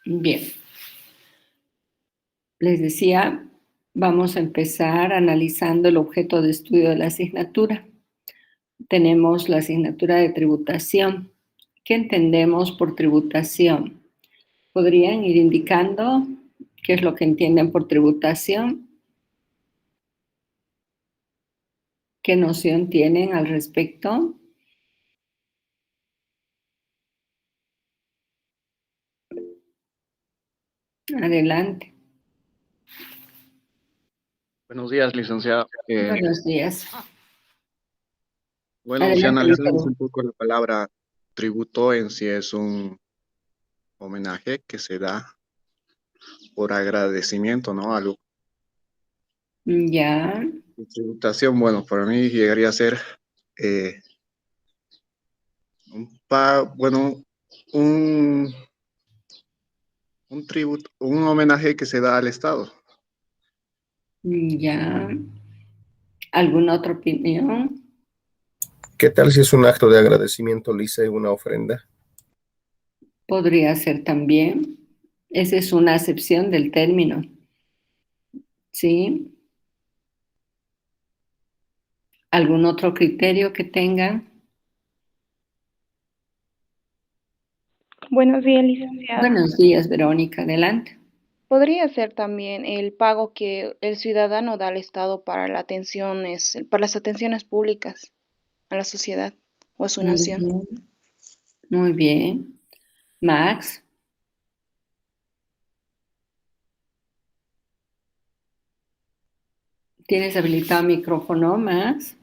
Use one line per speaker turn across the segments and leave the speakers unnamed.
Bien, les decía, vamos a empezar analizando el objeto de estudio de la asignatura. Tenemos la asignatura de tributación. ¿Qué entendemos por tributación? ¿Podrían ir indicando qué es lo que entienden por tributación? ¿Qué noción tienen al respecto? Adelante.
Buenos días, licenciada.
Buenos días.
Bueno, si
Adelante,
analizamos
Lisbeth.
un poco la palabra tributo en sí es un homenaje que se da por agradecimiento, ¿no? Algo.
Ya,
Y tributación, bueno, para mí llegaría a ser eh, bueno, un, un tributo, un homenaje que se da al Estado.
ya. ¿Alguna otra opinión?
¿Qué tal si es un acto de agradecimiento, Lisa, y una ofrenda?
Podría ser también. Esa es una acepción del término, ¿sí? ¿Algún otro criterio que tengan?
Buenos días, licenciada.
Buenos días, Verónica. Adelante.
Podría ser también el pago que el ciudadano da al Estado para para las atenciones públicas a la sociedad o a su nación.
Ujú. Muy bien. Max, ¿tienes habilitado micrófono, Max?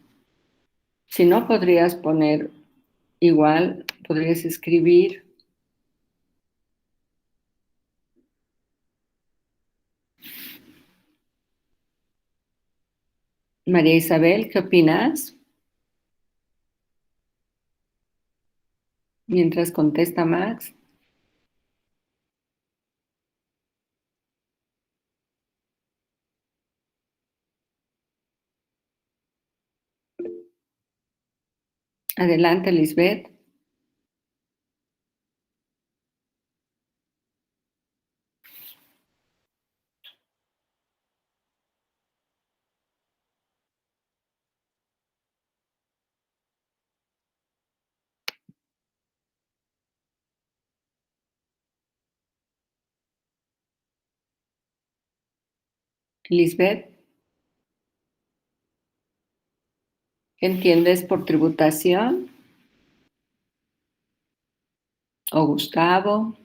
Si no, podrías poner igual, podrías escribir. María Isabel, ¿qué opinas? Mientras contesta Max. Adelante, Lisbeth. Lisbeth, ¿qué entiendes por tributación? ¿O Gustavo?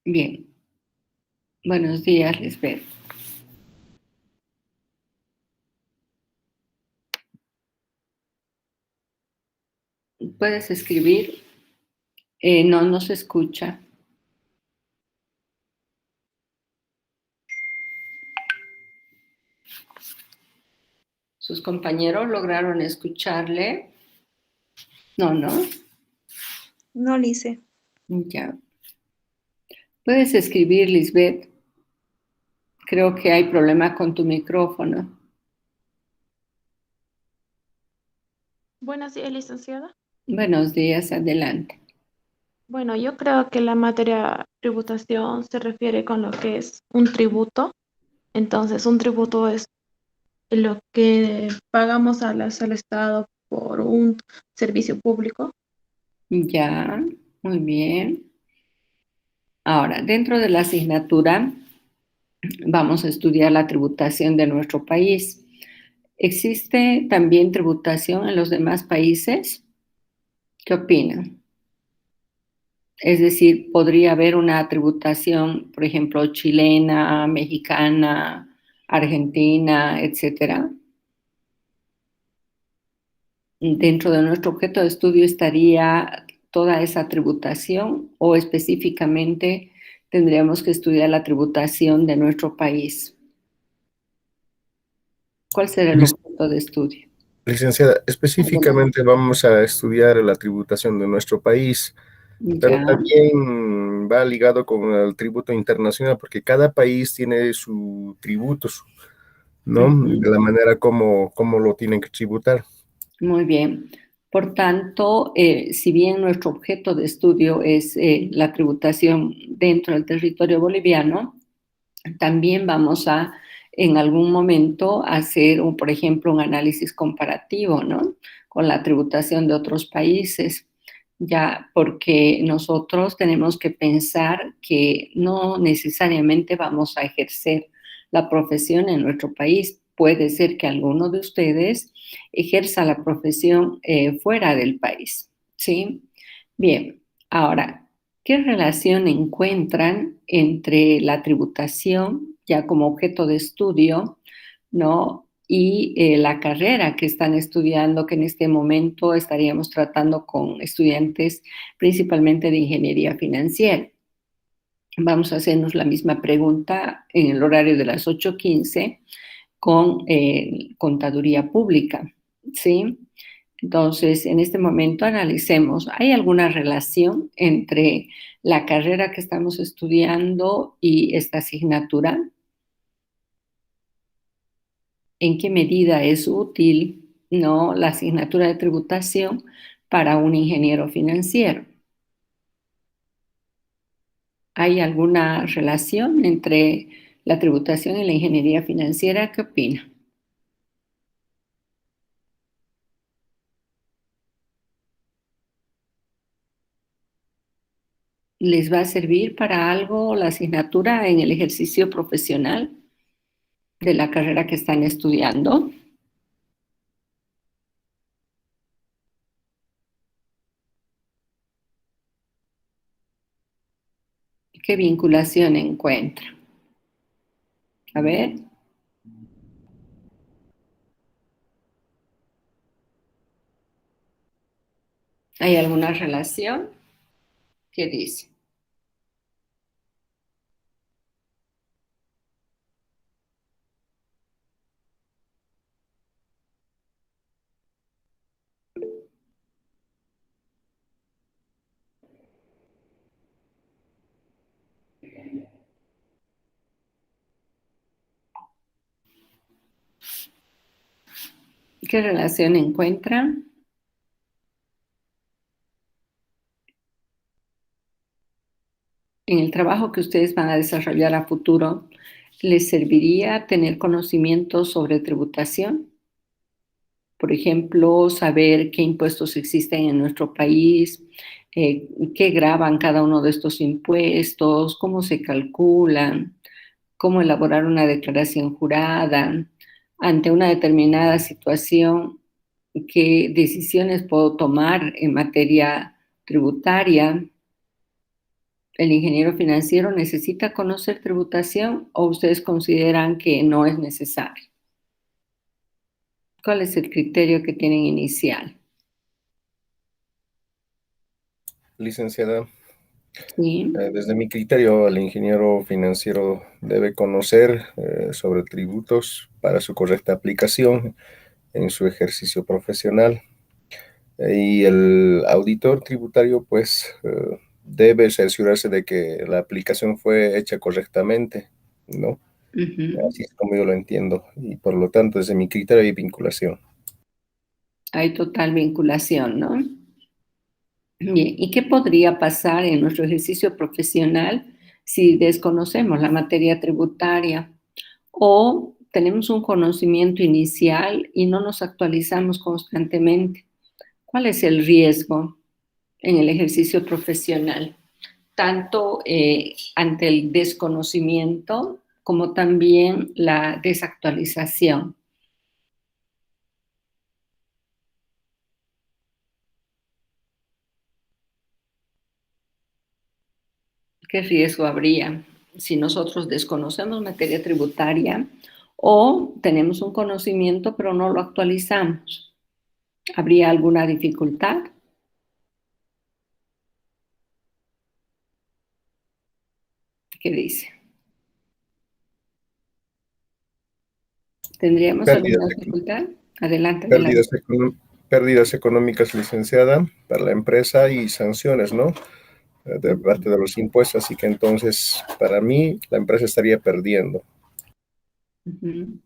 Bien. Buenos días, Lisbeth. ¿Puedes escribir? No se escucha. ¿Sus compañeros lograron escucharle? No, no.
No, Lice.
Ya. ¿Puedes escribir, Lisbeth? Creo que hay problema con tu micrófono.
Buenos días, licenciada.
Buenos días, adelante.
Bueno, yo creo que la materia tributación se refiere con lo que es un tributo. Entonces, un tributo es lo que pagamos al Estado por un servicio público.
Ya, muy bien. Ahora, dentro de la asignatura vamos a estudiar la tributación de nuestro país. ¿Existe también tributación en los demás países? ¿Qué opinan? Es decir, podría haber una tributación, por ejemplo, chilena, mexicana, argentina, etcétera. Dentro de nuestro objeto de estudio estaría toda esa tributación o específicamente tendríamos que estudiar la tributación de nuestro país. ¿Cuál será el
Lic-
objeto de estudio?
Licenciada,
Adelante.
específicamente vamos a estudiar la tributación de nuestro país, pero
Ya,
también va ligado con el tributo internacional, porque cada país tiene su tributo, ¿no? De la manera como lo tienen que tributar.
Muy bien. Por tanto, si bien nuestro objeto de estudio es la tributación dentro del territorio boliviano, también vamos a, en algún momento, hacer, por ejemplo, un análisis comparativo, ¿no? Con la tributación de otros países, ya porque nosotros tenemos que pensar que no necesariamente vamos a ejercer la profesión en nuestro país. Puede ser que alguno de ustedes ejerza la profesión fuera del país, ¿sí? Bien, ahora, ¿qué relación encuentran entre la tributación ya como objeto de estudio, ¿no? Y la carrera que están estudiando, que en este momento estaríamos tratando con estudiantes principalmente de ingeniería financiera? Vamos a hacernos la misma pregunta en el horario de las 8:15 con contaduría pública, ¿sí? Entonces, en este momento analicemos, ¿hay alguna relación entre la carrera que estamos estudiando y esta asignatura? ¿En qué medida es útil, no, la asignatura de tributación para un ingeniero financiero? ¿Hay alguna relación entre la tributación y la ingeniería financiera? ¿Qué opina? ¿Les va a servir para algo la asignatura en el ejercicio profesional de la carrera que están estudiando? ¿Qué vinculación encuentra? A ver. ¿Hay alguna relación? ¿Qué dice? ¿Qué relación encuentra? En el trabajo que ustedes van a desarrollar a futuro, ¿les serviría tener conocimientos sobre tributación? Por ejemplo, saber qué impuestos existen en nuestro país, qué graban cada uno de estos impuestos, cómo se calculan, cómo elaborar una declaración jurada ante una determinada situación, qué decisiones puedo tomar en materia tributaria. ¿El ingeniero financiero necesita conocer tributación o ustedes consideran que no es necesario? ¿Cuál es el criterio que tienen inicial?
Licenciada,
Sí.
desde mi criterio, el ingeniero financiero debe conocer sobre tributos para su correcta aplicación en su ejercicio profesional. Y el auditor tributario, pues, debe cerciorarse de que la aplicación fue hecha correctamente, ¿no? Así es como yo lo entiendo. Y por lo tanto, desde mi criterio hay vinculación.
Hay total vinculación, ¿no? Bien, ¿y qué podría pasar en nuestro ejercicio profesional si desconocemos la materia tributaria o tenemos un conocimiento inicial y no nos actualizamos constantemente? ¿Cuál es el riesgo en el ejercicio profesional? Tanto ante el desconocimiento como también la desactualización. ¿Qué riesgo habría si nosotros desconocemos materia tributaria o tenemos un conocimiento pero no lo actualizamos? ¿Habría alguna dificultad? ¿Qué dice? ¿Tendríamos alguna dificultad? Adelante, adelante.
Pérdidas económicas, licenciada, para la empresa y sanciones, ¿no? de parte de los impuestos, así que entonces para mí la empresa estaría perdiendo.
Ujú.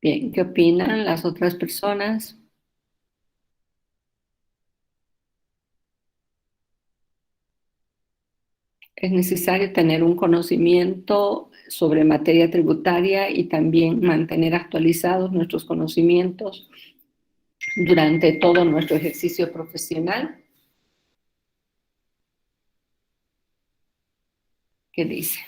Bien, ¿qué opinan las otras personas? Es necesario tener un conocimiento sobre materia tributaria y también mantener actualizados nuestros conocimientos durante todo nuestro ejercicio profesional. ¿Qué dice?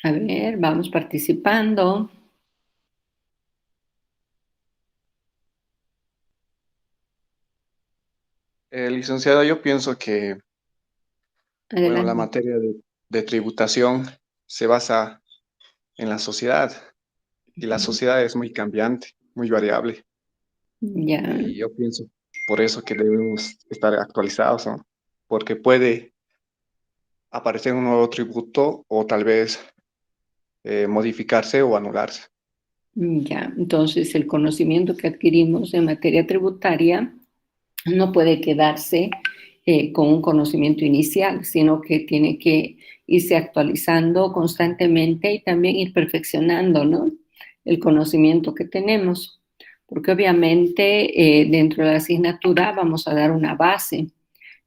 A ver, vamos participando.
Licenciada, yo pienso que, bueno, la
Adelante.
materia de tributación se basa en la sociedad y la sociedad es muy cambiante, muy variable.
Ya,
Y yo pienso por eso que debemos estar actualizados, ¿no? Porque puede aparecer un nuevo tributo o tal vez modificarse o anularse.
ya. Entonces, el conocimiento que adquirimos en materia tributaria no puede quedarse con un conocimiento inicial, sino que tiene que irse actualizando constantemente y también ir perfeccionando, ¿no? El conocimiento que tenemos, porque obviamente dentro de la asignatura vamos a dar una base,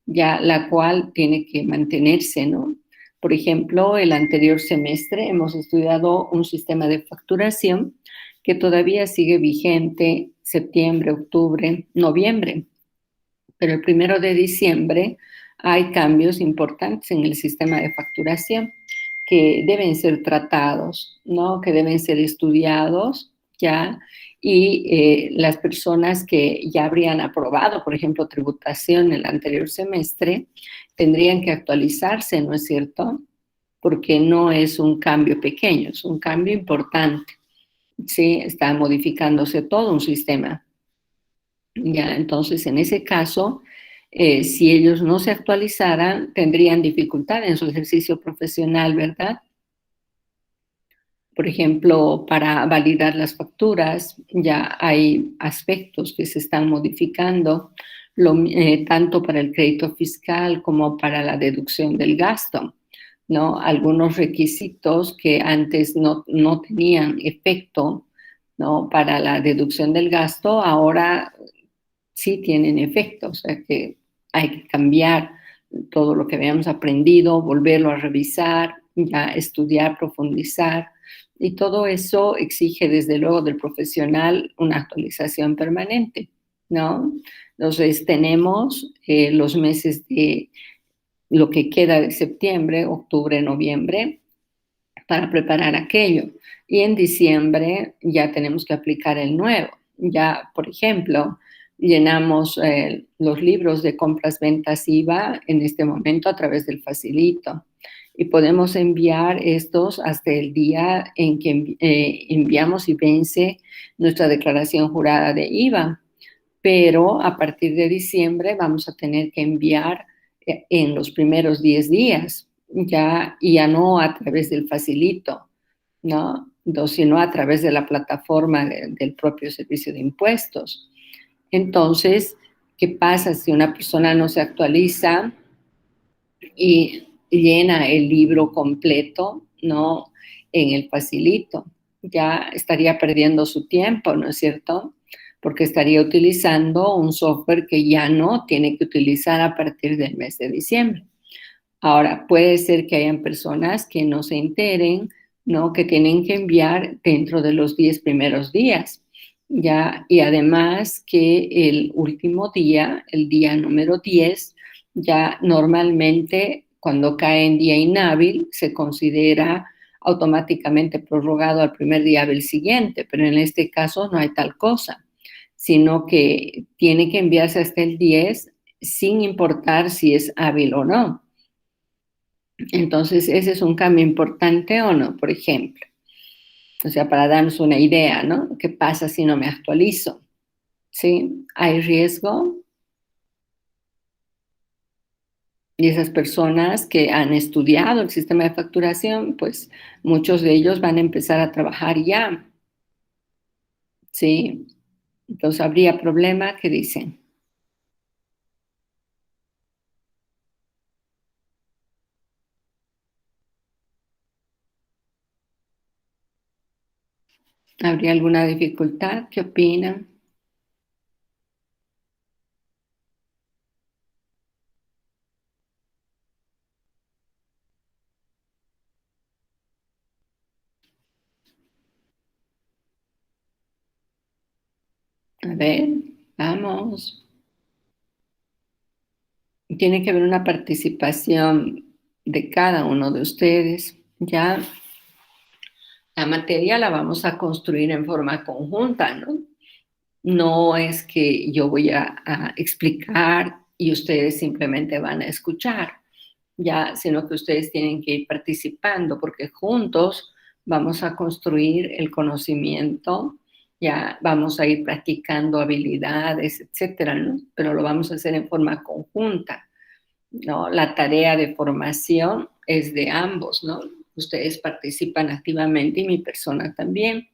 ya la cual tiene que mantenerse, ¿no? Por ejemplo, el anterior semestre hemos estudiado un sistema de facturación que todavía sigue vigente septiembre, octubre, noviembre, pero el 1 de diciembre hay cambios importantes en el sistema de facturación que deben ser tratados, ¿no? Que deben ser estudiados ya, y las personas que ya habrían aprobado, por ejemplo, tributación el anterior semestre, tendrían que actualizarse, ¿no es cierto? Porque no es un cambio pequeño, es un cambio importante, ¿sí? Está modificándose todo un sistema. Ya, entonces, en ese caso, si ellos no se actualizaran, tendrían dificultad en su ejercicio profesional, ¿verdad? Por ejemplo, para validar las facturas, ya hay aspectos que se están modificando, tanto para el crédito fiscal como para la deducción del gasto, ¿no? Algunos requisitos que antes no tenían efecto, ¿no? Para la deducción del gasto, ahora sí tienen efecto, o sea que hay que cambiar todo lo que habíamos aprendido, volverlo a revisar, ya estudiar, profundizar, y todo eso exige desde luego del profesional una actualización permanente, ¿no? Entonces tenemos los meses de lo que queda de septiembre, octubre, noviembre, para preparar aquello. Y en diciembre ya tenemos que aplicar el nuevo. Ya, por ejemplo, llenamos los libros de compras, ventas, IVA en este momento a través del Facilito. Y podemos enviar estos hasta el día en que enviamos y vence nuestra declaración jurada de IVA. Pero a partir de diciembre vamos a tener que enviar en los primeros 10 días, ya no a través del Facilito, ¿no? Sino a través de la plataforma del propio servicio de impuestos. Entonces, ¿qué pasa si una persona no se actualiza y llena el libro completo, ¿no? En el Facilito? Ya estaría perdiendo su tiempo, ¿no es cierto? Porque estaría utilizando un software que ya no tiene que utilizar a partir del mes de diciembre. Ahora, puede ser que hayan personas que no se enteren, ¿no? Que tienen que enviar dentro de los 10 primeros días, ¿ya? Y además que el último día, el día número 10, ya normalmente cuando cae en día inhábil se considera automáticamente prorrogado al primer día hábil siguiente, pero en este caso no hay tal cosa, sino que tiene que enviarse hasta el 10 sin importar si es hábil o no. Entonces, ese es un cambio importante o no, por ejemplo. O sea, para darnos una idea, ¿no? ¿Qué pasa si no me actualizo? ¿Sí? ¿Hay riesgo? Y esas personas que han estudiado el sistema de facturación, pues muchos de ellos van a empezar a trabajar ya, ¿sí? Entonces, ¿habría problema? ¿Qué dicen? ¿Habría alguna dificultad? ¿Qué opinan? A ver, vamos. Tiene que haber una participación de cada uno de ustedes. Ya la materia la vamos a construir en forma conjunta, ¿no? No es que yo voy a explicar y ustedes simplemente van a escuchar, ya, sino que ustedes tienen que ir participando porque juntos vamos a construir el conocimiento, ya vamos a ir practicando habilidades, etcétera, ¿no? Pero lo vamos a hacer en forma conjunta, ¿no? La tarea de formación es de ambos, ¿no? Ustedes participan activamente y mi persona también,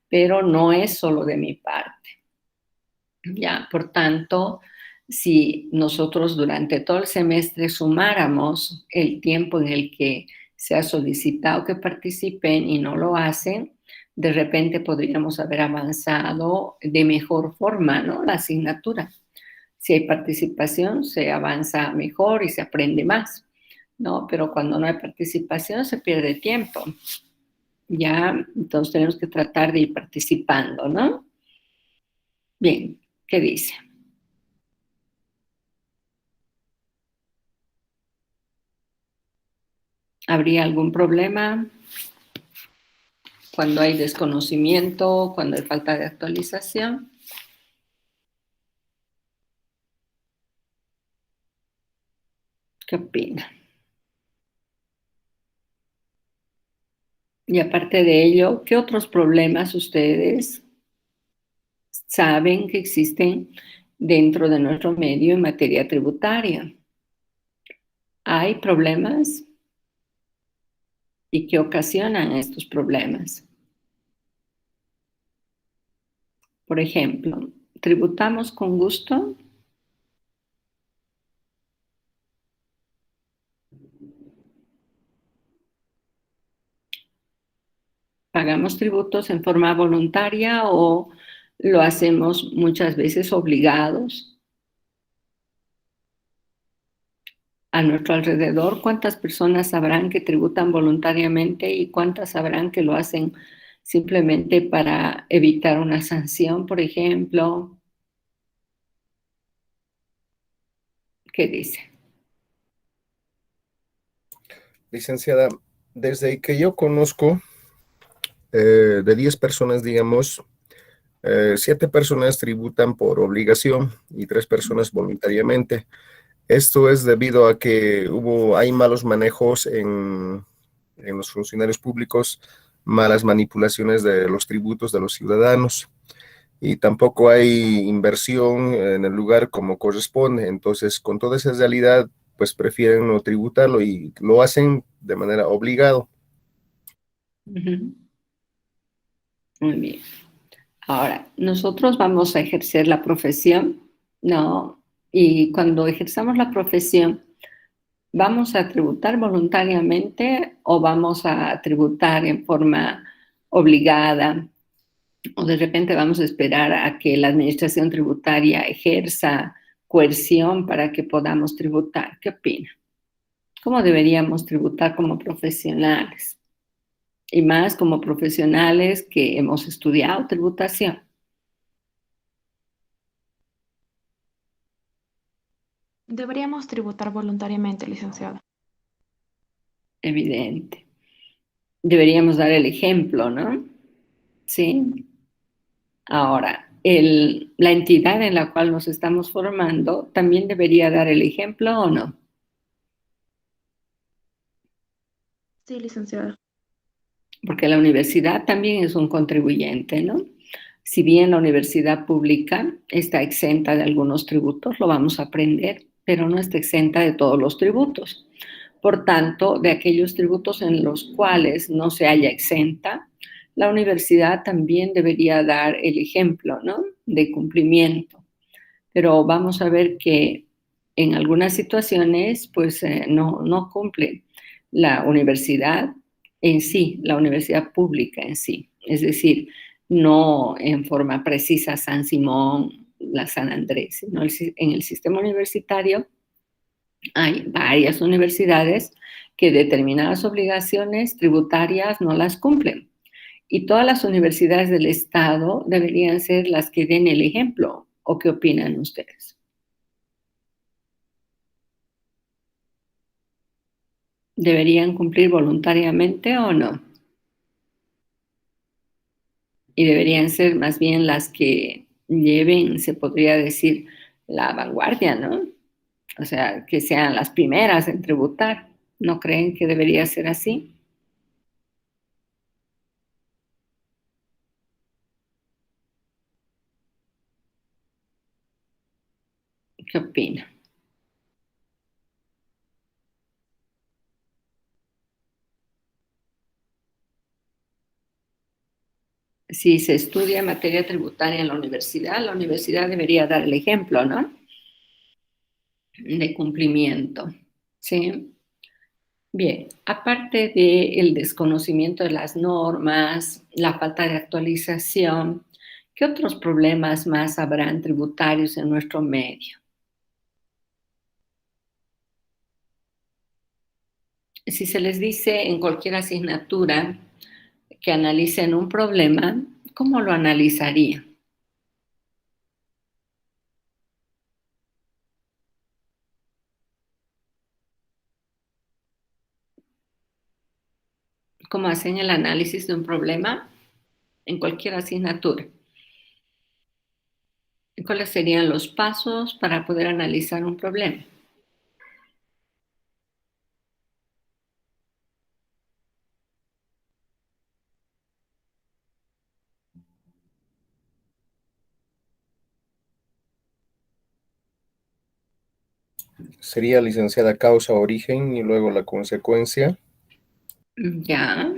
pero no es solo de mi parte. Ya, por tanto, si nosotros durante todo el semestre sumáramos el tiempo en el que se ha solicitado que participen y no lo hacen, de repente podríamos haber avanzado de mejor forma, ¿no? La asignatura. Si hay participación, se avanza mejor y se aprende más, ¿no? Pero cuando no hay participación, se pierde tiempo. Ya, entonces tenemos que tratar de ir participando, ¿no? Bien, ¿qué dice? ¿Habría algún problema cuando hay desconocimiento, cuando hay falta de actualización? ¿Qué opina? Y aparte de ello, ¿qué otros problemas ustedes saben que existen dentro de nuestro medio en materia tributaria? ¿Hay problemas? ¿Y qué ocasionan estos problemas? Por ejemplo, ¿tributamos con gusto? ¿Pagamos tributos en forma voluntaria o lo hacemos muchas veces obligados? A nuestro alrededor, ¿cuántas personas sabrán que tributan voluntariamente y cuántas sabrán que lo hacen simplemente para evitar una sanción, por ejemplo? ¿Qué dice?
Licenciada, desde que yo conozco, de 10 personas, digamos, 7 personas tributan por obligación y 3 personas voluntariamente. Esto es debido a que hay malos manejos en los funcionarios públicos, malas manipulaciones de los tributos de los ciudadanos y tampoco hay inversión en el lugar como corresponde. Entonces, con toda esa realidad, pues prefieren no tributarlo y lo hacen de manera obligado.
Ujú. Muy bien. Ahora, nosotros vamos a ejercer la profesión, ¿no? Y cuando ejerzamos la profesión, ¿vamos a tributar voluntariamente o vamos a tributar en forma obligada? O de repente vamos a esperar a que la administración tributaria ejerza coerción para que podamos tributar. ¿Qué opina? ¿Cómo deberíamos tributar como profesionales? Y más como profesionales que hemos estudiado tributación.
Deberíamos tributar voluntariamente, licenciada.
Evidente. Deberíamos dar el ejemplo, ¿no? Sí. Ahora, la entidad en la cual nos estamos formando también debería dar el ejemplo o no.
Sí, licenciada.
Porque la universidad también es un contribuyente, ¿no? Si bien la universidad pública está exenta de algunos tributos, lo vamos a aprender, pero no está exenta de todos los tributos. Por tanto, de aquellos tributos en los cuales no se haya exenta, la universidad también debería dar el ejemplo, ¿no?, de cumplimiento. Pero vamos a ver que en algunas situaciones, pues no cumple la universidad en sí, la universidad pública en sí. Es decir, no en forma precisa San Simón, la San Andrés, sino en el sistema universitario hay varias universidades que determinadas obligaciones tributarias no las cumplen. Y todas las universidades del Estado deberían ser las que den el ejemplo. ¿O qué opinan ustedes? ¿Deberían cumplir voluntariamente o no? Y deberían ser más bien las que lleven, se podría decir, la vanguardia, ¿no? O sea, que sean las primeras en tributar. ¿No creen que debería ser así? ¿Qué opinan? Si se estudia materia tributaria en la universidad debería dar el ejemplo, ¿no?, de cumplimiento, ¿sí? Bien, aparte del desconocimiento de las normas, la falta de actualización, ¿qué otros problemas más habrán tributarios en nuestro medio? Si se les dice en cualquier asignatura que analicen un problema, ¿cómo lo analizarían? ¿Cómo hacen el análisis de un problema en cualquier asignatura? ¿Cuáles serían los pasos para poder analizar un problema?
Sería licenciada causa, origen y luego la consecuencia.
Ya,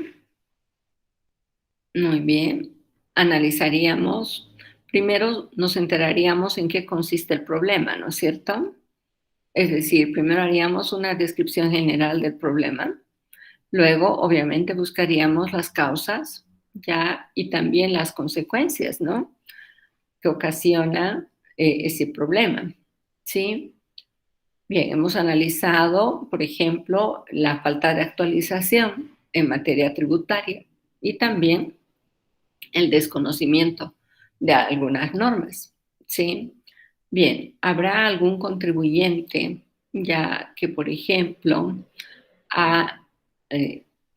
muy bien. Analizaríamos, primero nos enteraríamos en qué consiste el problema, ¿no es cierto? Es decir, primero haríamos una descripción general del problema, luego obviamente buscaríamos las causas, ya, y también las consecuencias, ¿no?, que ocasiona ese problema, ¿sí? Bien, hemos analizado, por ejemplo, la falta de actualización en materia tributaria y también el desconocimiento de algunas normas, ¿sí? Bien, ¿habrá algún contribuyente ya que, por ejemplo, ha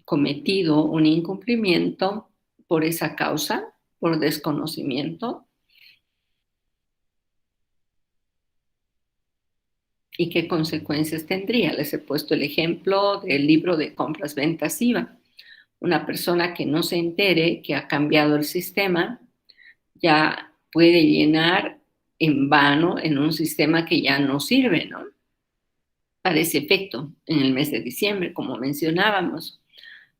cometido un incumplimiento por esa causa, por desconocimiento? ¿Y qué consecuencias tendría? Les he puesto el ejemplo del libro de compras, ventas, IVA. Una persona que no se entere que ha cambiado el sistema ya puede llenar en vano en un sistema que ya no sirve, ¿no?, para ese efecto en el mes de diciembre, como mencionábamos.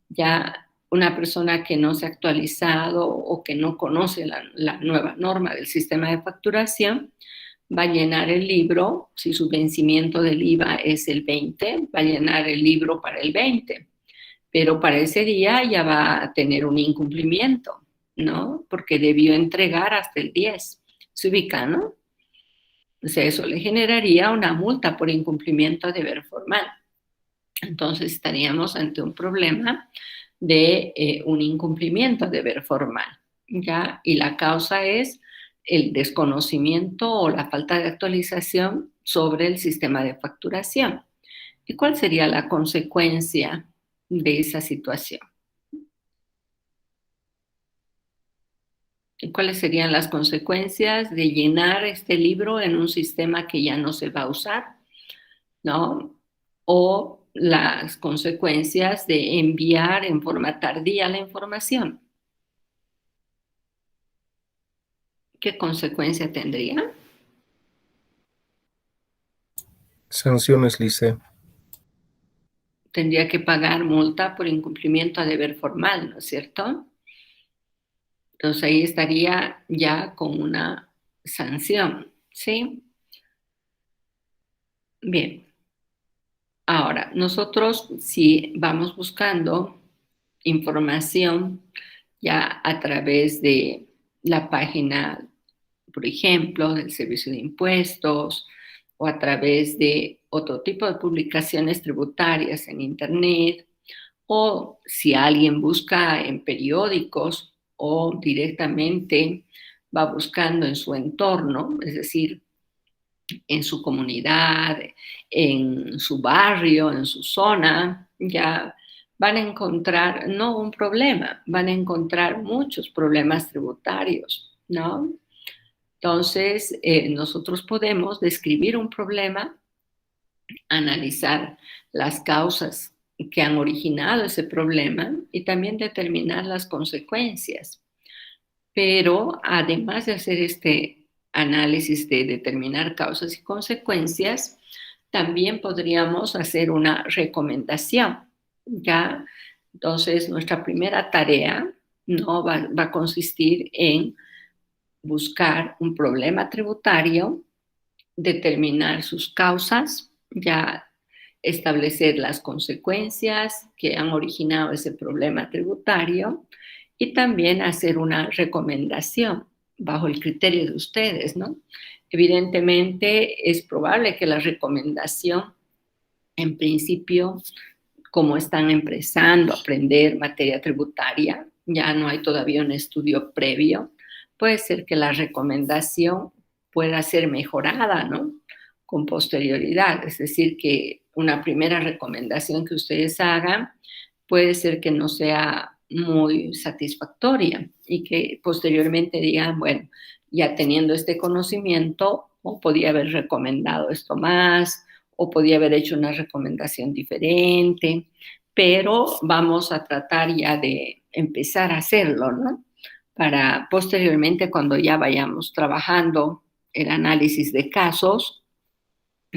Ya una persona que no se ha actualizado o que no conoce la nueva norma del sistema de facturación va a llenar el libro, si su vencimiento del IVA es el 20, va a llenar el libro para el 20, pero para ese día ya va a tener un incumplimiento, ¿no?, porque debió entregar hasta el 10. Se ubica, ¿no? O sea, eso le generaría una multa por incumplimiento de deber formal. Entonces estaríamos ante un problema de un incumplimiento de deber formal, ¿ya? Y la causa es el desconocimiento o la falta de actualización sobre el sistema de facturación. ¿Y cuál sería la consecuencia de esa situación? ¿Y cuáles serían las consecuencias de llenar este libro en un sistema que ya no se va a usar, ¿no? O las consecuencias de enviar en forma tardía la información. ¿Qué consecuencia tendría?
Sanciones, Lice.
Tendría que pagar multa por incumplimiento a deber formal, ¿no es cierto? Entonces ahí estaría ya con una sanción, ¿sí? Bien. Ahora, nosotros si vamos buscando información ya a través de la página, por ejemplo, del Servicio de Impuestos o a través de otro tipo de publicaciones tributarias en Internet, o si alguien busca en periódicos o directamente va buscando en su entorno, es decir, en su comunidad, en su barrio, en su zona, ya van a encontrar no un problema, van a encontrar muchos problemas tributarios, ¿no? Entonces, nosotros podemos describir un problema, analizar las causas que han originado ese problema y también determinar las consecuencias. Pero además de hacer este análisis de determinar causas y consecuencias, también podríamos hacer una recomendación, ¿ya? Entonces, nuestra primera tarea no va a consistir en buscar un problema tributario, determinar sus causas, ya establecer las consecuencias que han originado ese problema tributario y también hacer una recomendación bajo el criterio de ustedes, ¿no? Evidentemente es probable que la recomendación, en principio, como están empezando a aprender materia tributaria, ya no hay todavía un estudio previo, puede ser que la recomendación pueda ser mejorada, ¿no? Con posterioridad, es decir, que una primera recomendación que ustedes hagan puede ser que no sea muy satisfactoria y que posteriormente digan, bueno, ya teniendo este conocimiento, o podía haber recomendado esto más, o podía haber hecho una recomendación diferente, pero vamos a tratar ya de empezar a hacerlo, ¿no? Para posteriormente, cuando ya vayamos trabajando el análisis de casos,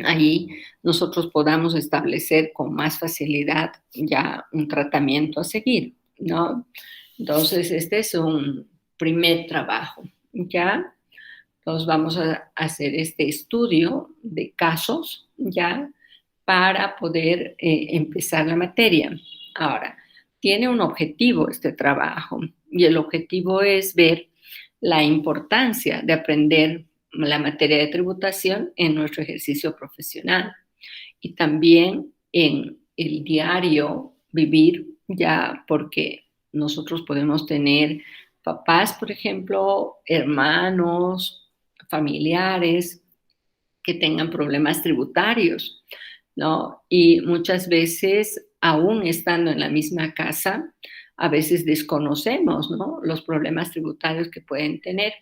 ahí nosotros podamos establecer con más facilidad ya un tratamiento a seguir, ¿no? Entonces, este es un primer trabajo, ¿ya? Entonces, vamos a hacer este estudio de casos, ¿ya? Para poder empezar la materia. Ahora, tiene un objetivo este trabajo y el objetivo es ver la importancia de aprender la materia de tributación en nuestro ejercicio profesional y también en el diario vivir, ya porque nosotros podemos tener papás, por ejemplo, hermanos, familiares que tengan problemas tributarios, ¿no? Y muchas veces, aún estando en la misma casa, a veces desconocemos, ¿no? Los problemas tributarios que pueden tener,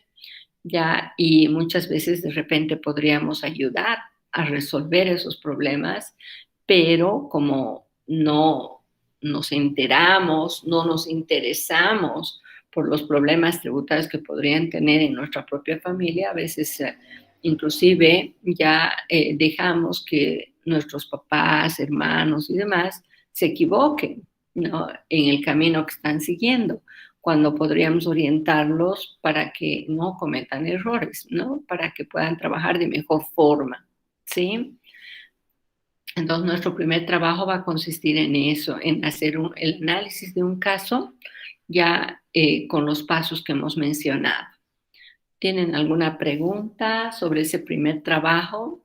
ya, y muchas veces de repente podríamos ayudar a resolver esos problemas, pero como no nos enteramos, no nos interesamos por los problemas tributarios que podrían tener en nuestra propia familia, a veces inclusive ya dejamos que nuestros papás, hermanos y demás se equivoquen, ¿no? En el camino que están siguiendo, cuando podríamos orientarlos para que no cometan errores, ¿no? Para que puedan trabajar de mejor forma, ¿sí? Entonces, nuestro primer trabajo va a consistir en eso, en hacer el análisis de un caso ya con los pasos que hemos mencionado. ¿Tienen alguna pregunta sobre ese primer trabajo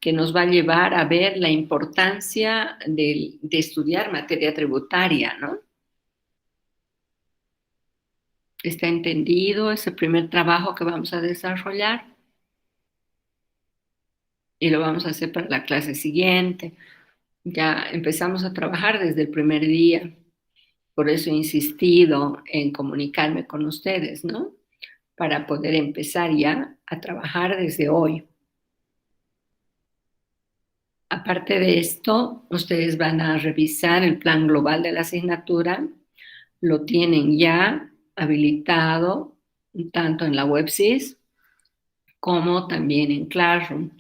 que nos va a llevar a ver la importancia de estudiar materia tributaria, ¿no? ¿Está entendido ese primer trabajo que vamos a desarrollar? Y lo vamos a hacer para la clase siguiente. Ya empezamos a trabajar desde el primer día. Por eso he insistido en comunicarme con ustedes, ¿no? Para poder empezar ya a trabajar desde hoy. Aparte de esto, ustedes van a revisar el plan global de la asignatura. Lo tienen ya habilitado tanto en la WebSys como también en Classroom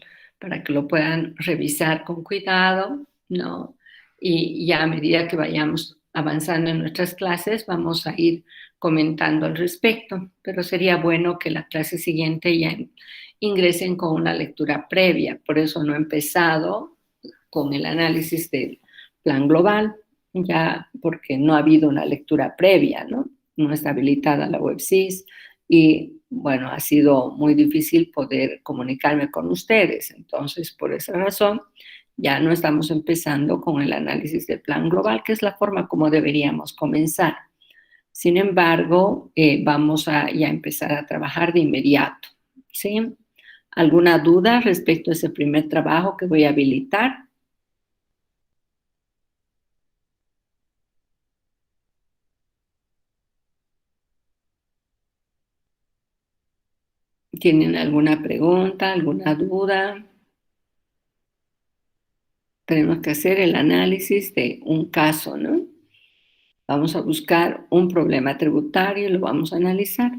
para que lo puedan revisar con cuidado, ¿no? Y ya a medida que vayamos avanzando en nuestras clases, vamos a ir comentando al respecto, pero sería bueno que la clase siguiente ya ingresen con una lectura previa. Por eso no he empezado con el análisis del plan global, ya porque no ha habido una lectura previa, ¿no? No está habilitada la WebSys y, bueno, ha sido muy difícil poder comunicarme con ustedes. Entonces, por esa razón, ya no estamos empezando con el análisis del plan global, que es la forma como deberíamos comenzar. Sin embargo, vamos a ya empezar a trabajar de inmediato, ¿sí? ¿Alguna duda respecto a ese primer trabajo que voy a habilitar? ¿Tienen alguna pregunta, alguna duda? Tenemos que hacer el análisis de un caso, ¿no? Vamos a buscar un problema tributario y lo vamos a analizar.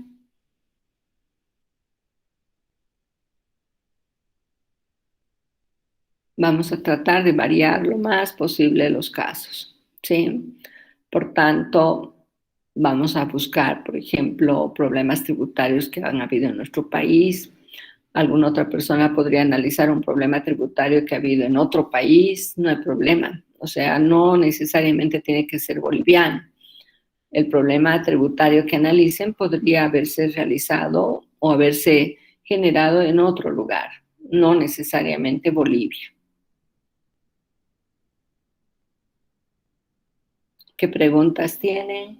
Vamos a tratar de variar lo más posible los casos, ¿sí? Por tanto, vamos a buscar, por ejemplo, problemas tributarios que han habido en nuestro país. Alguna otra persona podría analizar un problema tributario que ha habido en otro país, no hay problema. O sea, no necesariamente tiene que ser boliviano. El problema tributario que analicen podría haberse realizado o haberse generado en otro lugar, no necesariamente Bolivia. ¿Qué preguntas tienen?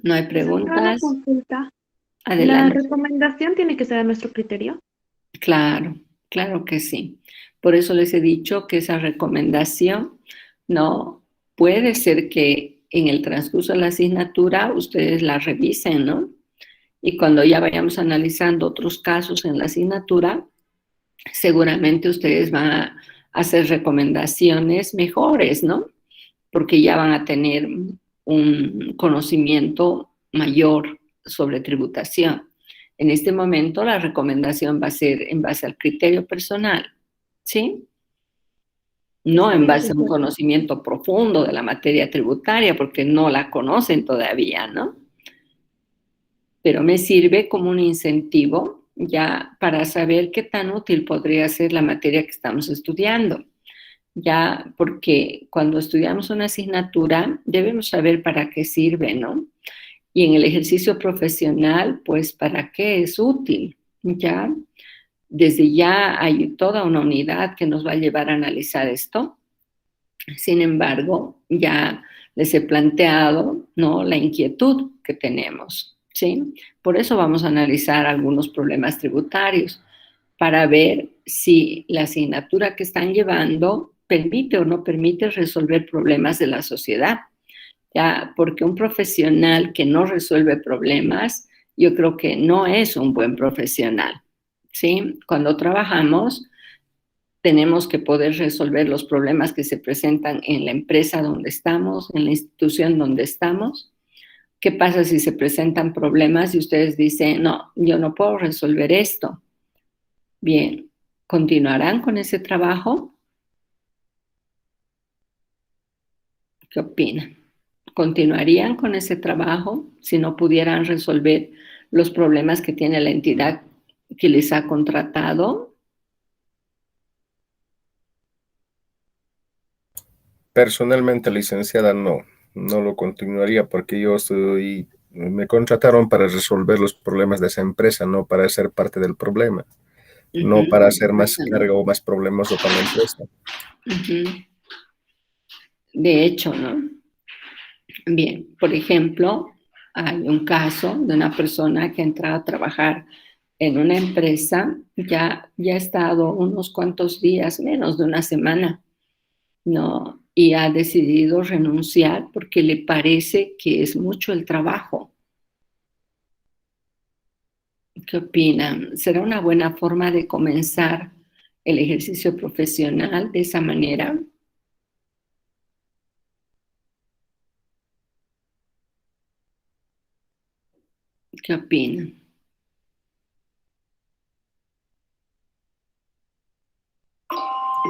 ¿No hay
Profesora, una
preguntas?
consulta. ¿La
Adelante.
recomendación tiene que ser a nuestro criterio?
Claro, claro que sí. Por eso les he dicho que esa recomendación, no puede ser que en el transcurso de la asignatura ustedes la revisen, ¿no? Y cuando ya vayamos analizando otros casos en la asignatura, seguramente ustedes van a hacer recomendaciones mejores, ¿no? Porque ya van a tener un conocimiento mayor sobre tributación. En este momento la recomendación va a ser en base al criterio personal, ¿sí? No en base a un conocimiento profundo de la materia tributaria, porque no la conocen todavía, ¿no? Pero me sirve como un incentivo ya para saber qué tan útil podría ser la materia que estamos estudiando. Ya, porque cuando estudiamos una asignatura debemos saber para qué sirve, ¿no? Y en el ejercicio profesional, pues, ¿para qué es útil? Ya, desde ya hay toda una unidad que nos va a llevar a analizar esto. Sin embargo, ya les he planteado, ¿no?, la inquietud que tenemos, ¿sí? Por eso vamos a analizar algunos problemas tributarios para ver si la asignatura que están llevando permite o no permite resolver problemas de la sociedad. Ya, porque un profesional que no resuelve problemas, yo creo que no es un buen profesional, ¿sí? Cuando trabajamos, tenemos que poder resolver los problemas que se presentan en la empresa donde estamos, en la institución donde estamos. ¿Qué pasa si se presentan problemas y ustedes dicen, no, yo no puedo resolver esto? Bien, ¿continuarán con ese trabajo? ¿Qué opinan? ¿Continuarían con ese trabajo si no pudieran resolver los problemas que tiene la entidad que les ha contratado?
Personalmente, licenciada, no lo continuaría porque me contrataron para resolver los problemas de esa empresa, no para ser parte del problema, no para hacer más carga o más problemoso para la empresa.
De hecho, ¿no? Bien, por ejemplo, hay un caso de una persona que ha entrado a trabajar en una empresa, ya ha estado unos cuantos días, menos de una semana, ¿no? Y ha decidido renunciar porque le parece que es mucho el trabajo. ¿Qué opinan? ¿Será una buena forma de comenzar el ejercicio profesional de esa manera? ¿Qué opinan?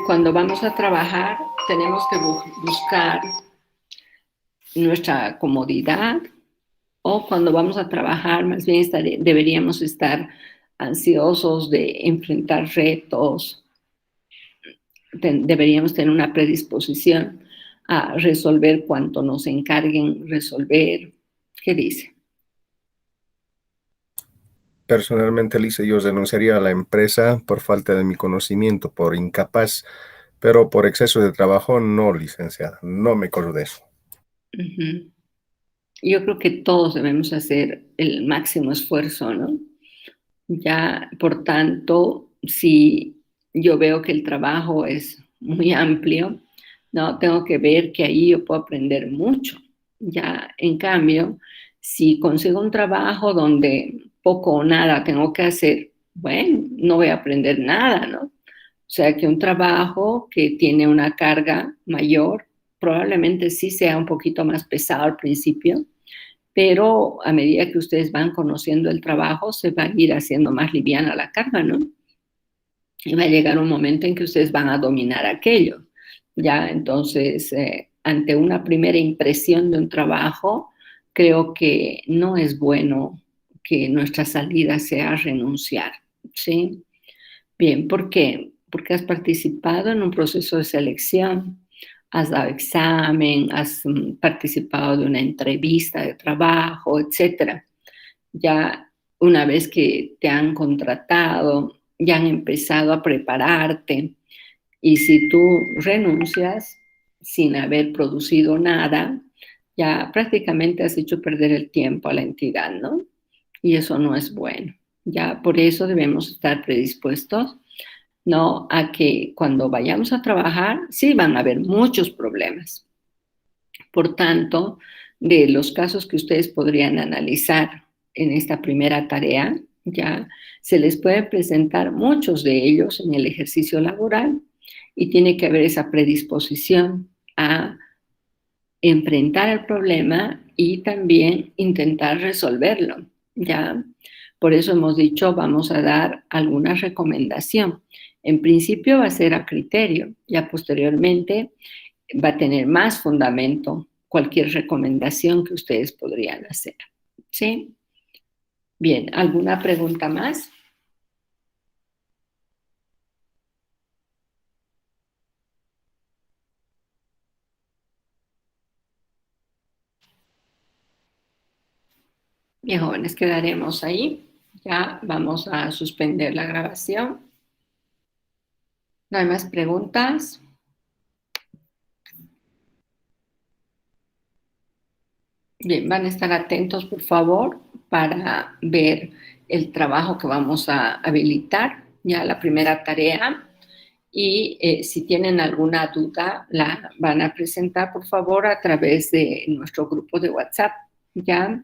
Cuando vamos a trabajar, tenemos que buscar nuestra comodidad, o cuando vamos a trabajar, más bien deberíamos estar ansiosos de enfrentar retos, deberíamos tener una predisposición a resolver cuanto nos encarguen resolver. ¿Qué dice?
Personalmente, Lice, yo renunciaría a la empresa por falta de mi conocimiento, por incapaz, pero por exceso de trabajo, no, licenciada, no me corro de eso.
Uh-huh. Yo creo que todos debemos hacer el máximo esfuerzo, ¿no? Ya, por tanto, si yo veo que el trabajo es muy amplio, no, tengo que ver que ahí yo puedo aprender mucho. Ya, en cambio, si consigo un trabajo donde poco o nada tengo que hacer, bueno, no voy a aprender nada, ¿no? O sea que un trabajo que tiene una carga mayor probablemente sí sea un poquito más pesado al principio, pero a medida que ustedes van conociendo el trabajo, se va a ir haciendo más liviana la carga, ¿no? Y va a llegar un momento en que ustedes van a dominar aquello. Ya, entonces, ante una primera impresión de un trabajo, creo que no es bueno que nuestra salida sea renunciar, ¿sí? Bien, ¿por qué? Porque has participado en un proceso de selección, has dado examen, has participado de una entrevista de trabajo, etcétera. Ya una vez que te han contratado, ya han empezado a prepararte, y si tú renuncias sin haber producido nada, ya prácticamente has hecho perder el tiempo a la entidad, ¿no? Y eso no es bueno. Ya por eso debemos estar predispuestos, ¿no? A que cuando vayamos a trabajar, sí van a haber muchos problemas. Por tanto, de los casos que ustedes podrían analizar en esta primera tarea, ya se les puede presentar muchos de ellos en el ejercicio laboral, y tiene que haber esa predisposición a enfrentar el problema y también intentar resolverlo, ¿ya? Por eso hemos dicho, vamos a dar alguna recomendación. En principio va a ser a criterio, ya posteriormente va a tener más fundamento cualquier recomendación que ustedes podrían hacer, ¿sí? Bien, ¿alguna pregunta más? Bien, jóvenes, quedaremos ahí. Ya vamos a suspender la grabación. ¿No hay más preguntas? Bien, van a estar atentos, por favor, para ver el trabajo que vamos a habilitar, ya la primera tarea. Y si tienen alguna duda, la van a presentar, por favor, a través de nuestro grupo de WhatsApp. Ya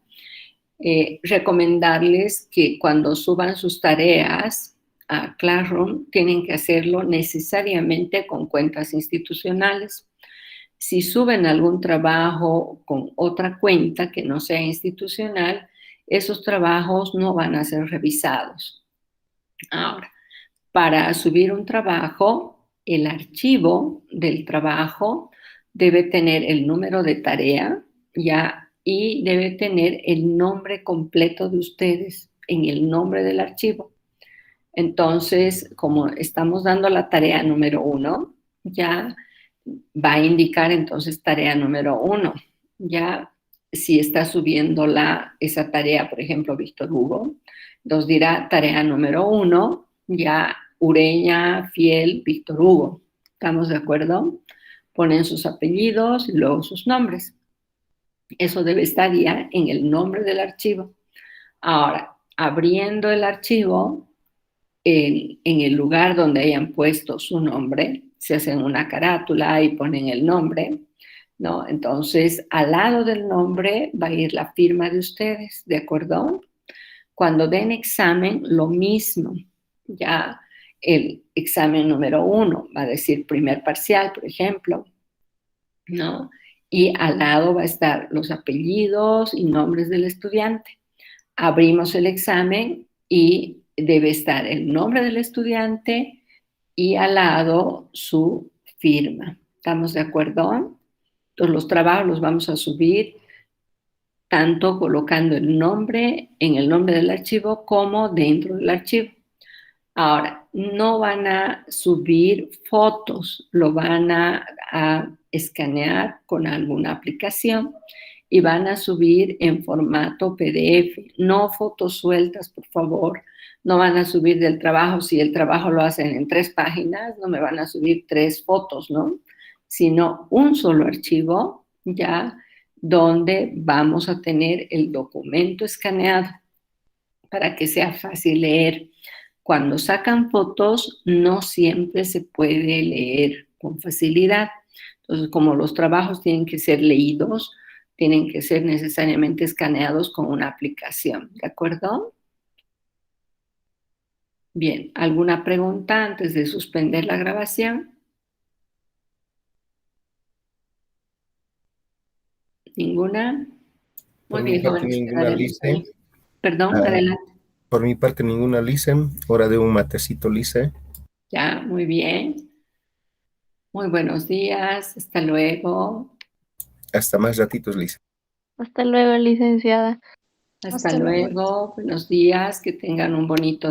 recomendarles que cuando suban sus tareas a Classroom, tienen que hacerlo necesariamente con cuentas institucionales. Si suben algún trabajo con otra cuenta que no sea institucional, esos trabajos no van a ser revisados. Ahora, para subir un trabajo, el archivo del trabajo debe tener el número de tarea, ya, y debe tener el nombre completo de ustedes en el nombre del archivo. Entonces, como estamos dando la tarea número 1, ya va a indicar entonces tarea número 1. Ya si está subiendo esa tarea, por ejemplo, Víctor Hugo, nos dirá tarea número 1, ya Ureña, Fiel, Víctor Hugo. ¿Estamos de acuerdo? Ponen sus apellidos y luego sus nombres. Eso debe estar ya en el nombre del archivo. Ahora, abriendo el archivo, en el lugar donde hayan puesto su nombre, se hacen una carátula y ponen el nombre, ¿no? Entonces, al lado del nombre va a ir la firma de ustedes, ¿de acuerdo? Cuando den examen, lo mismo. Ya el examen número 1 va a decir primer parcial, por ejemplo, ¿no? Y al lado va a estar los apellidos y nombres del estudiante. abrimos el examen y debe estar el nombre del estudiante y al lado su firma. ¿Estamos de acuerdo? Entonces los trabajos los vamos a subir tanto colocando el nombre en el nombre del archivo como dentro del archivo. Ahora, no van a subir fotos, lo van a escanear con alguna aplicación y van a subir en formato PDF, no fotos sueltas, por favor. No van a subir del trabajo, si el trabajo lo hacen en 3 páginas, no me van a subir 3 fotos, ¿no? Sino un solo archivo, ya, donde vamos a tener el documento escaneado para que sea fácil leer. Cuando sacan fotos, no siempre se puede leer con facilidad. Entonces, como los trabajos tienen que ser leídos, tienen que ser necesariamente escaneados con una aplicación, ¿de acuerdo? Bien, ¿alguna pregunta antes de suspender la grabación? ¿Ninguna?
Por
Muy
mi
bien,
parte,
jóvenes,
ninguna,
quedaremos
Lice.
ahí. Perdón, adelante.
Por mi parte, ninguna, Lice. Hora de un matecito, Lice.
Ya, muy bien. Muy buenos días, hasta luego.
Hasta más ratitos, Lice.
Hasta luego, licenciada.
Hasta
Hasta luego.
luego, buenos días, que tengan un bonito día.